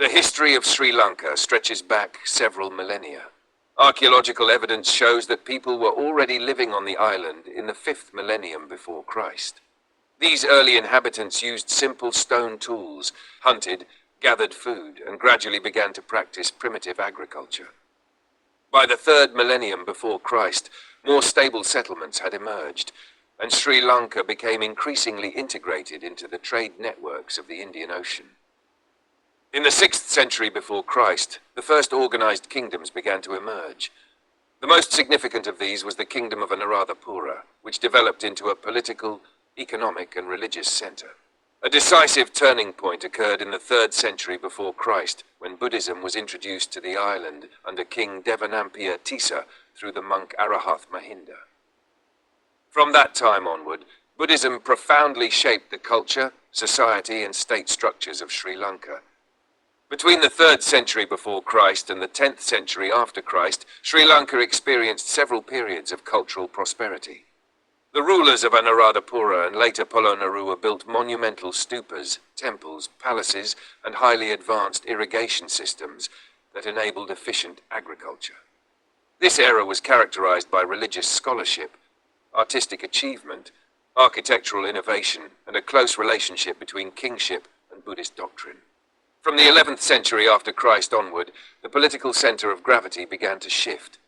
The history of Sri Lanka stretches back several millennia. Archaeological evidence shows that people were already living on the island in the 5th millennium before Christ. These early inhabitants used simple stone tools, hunted, gathered food, and gradually began to practice primitive agriculture. By the 3rd millennium before Christ, more stable settlements had emerged, and Sri Lanka became increasingly integrated into the trade networks of the Indian Ocean. In the 6th century before Christ, the first organized kingdoms began to emerge. The most significant of these was the kingdom of Anuradhapura, which developed into a political, economic, and religious center. A decisive turning point occurred in the 3rd century before Christ, when Buddhism was introduced to the island under King Devanampiya Tissa through the monk Arahath Mahinda. From that time onward, Buddhism profoundly shaped the culture, society, and state structures of Sri Lanka. Between the 3rd century before Christ and the 10th century after Christ, Sri Lanka experienced several periods of cultural prosperity. The rulers of Anuradhapura and later Polonnaruwa built monumental stupas, temples, palaces, and highly advanced irrigation systems that enabled efficient agriculture. This era was characterized by religious scholarship, artistic achievement, architectural innovation, and a close relationship between kingship and Buddhist doctrine. From the 11th century after Christ onward, the political center of gravity began to shift.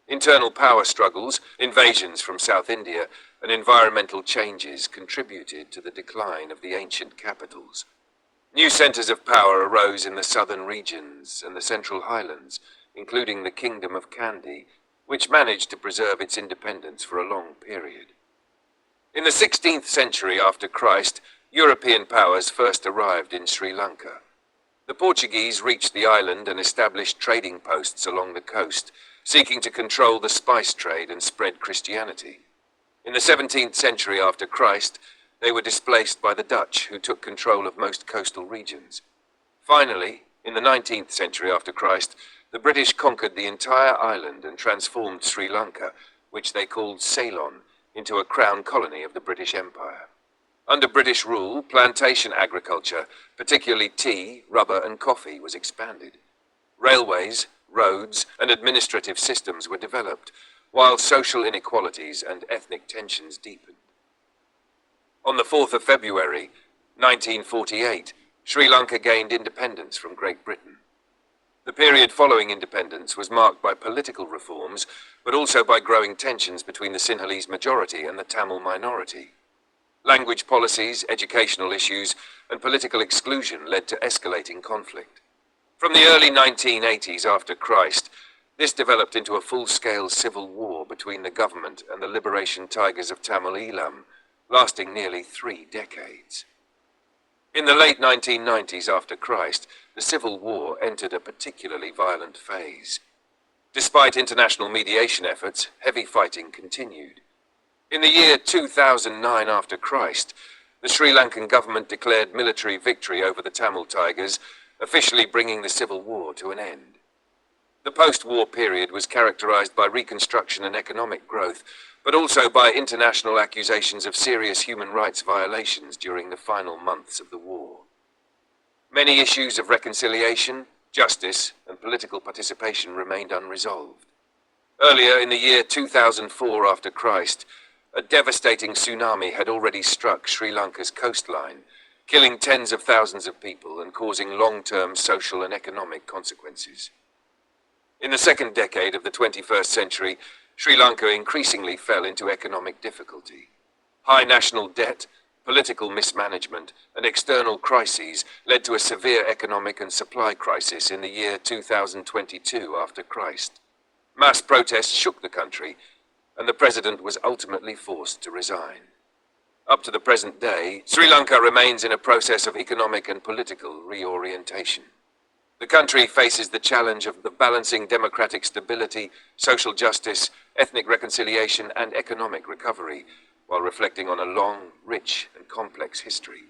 Internal power struggles, invasions from South India, and environmental changes contributed to the decline of the ancient capitals. New centers of power arose in the southern regions and the central highlands, including the Kingdom of Kandy, which managed to preserve its independence for a long period. In the 16th century after Christ, European powers first arrived in Sri Lanka. The Portuguese reached the island and established trading posts along the coast, seeking to control the spice trade and spread Christianity. In the 17th century after Christ, they were displaced by the Dutch, who took control of most coastal regions. Finally, in the 19th century after Christ, the British conquered the entire island and transformed Sri Lanka, which they called Ceylon, into a crown colony of the British Empire. Under British rule, plantation agriculture, particularly tea, rubber, and coffee, was expanded. Railways, roads, and administrative systems were developed, while social inequalities and ethnic tensions deepened. On the 4th of February, 1948, Sri Lanka gained independence from Great Britain. The period following independence was marked by political reforms, but also by growing tensions between the Sinhalese majority and the Tamil minority. Language policies, educational issues, and political exclusion led to escalating conflict. From the early 1980s after Christ, this developed into a full-scale civil war between the government and the liberation tigers of Tamil Eelam, lasting nearly 3 decades. In the late 1990s after Christ, the civil war entered a particularly violent phase. Despite international mediation efforts, heavy fighting continued. In the year 2009 after Christ, the Sri Lankan government declared military victory over the Tamil Tigers, officially bringing the civil war to an end. The post-war period was characterized by reconstruction and economic growth, but also by international accusations of serious human rights violations during the final months of the war. Many issues of reconciliation, justice, and political participation remained unresolved. Earlier in the year 2004 after Christ, a devastating tsunami had already struck Sri Lanka's coastline, killing tens of thousands of people and causing long-term social and economic consequences. In the second decade of the 21st century, Sri Lanka increasingly fell into economic difficulty. High national debt, political mismanagement, and external crises led to a severe economic and supply crisis in the year 2022 after Christ. Mass protests shook the country, and the president was ultimately forced to resign. Up to the present day, Sri Lanka remains in a process of economic and political reorientation. The country faces the challenge of balancing democratic stability, social justice, ethnic reconciliation, and economic recovery, while reflecting on a long, rich, and complex history.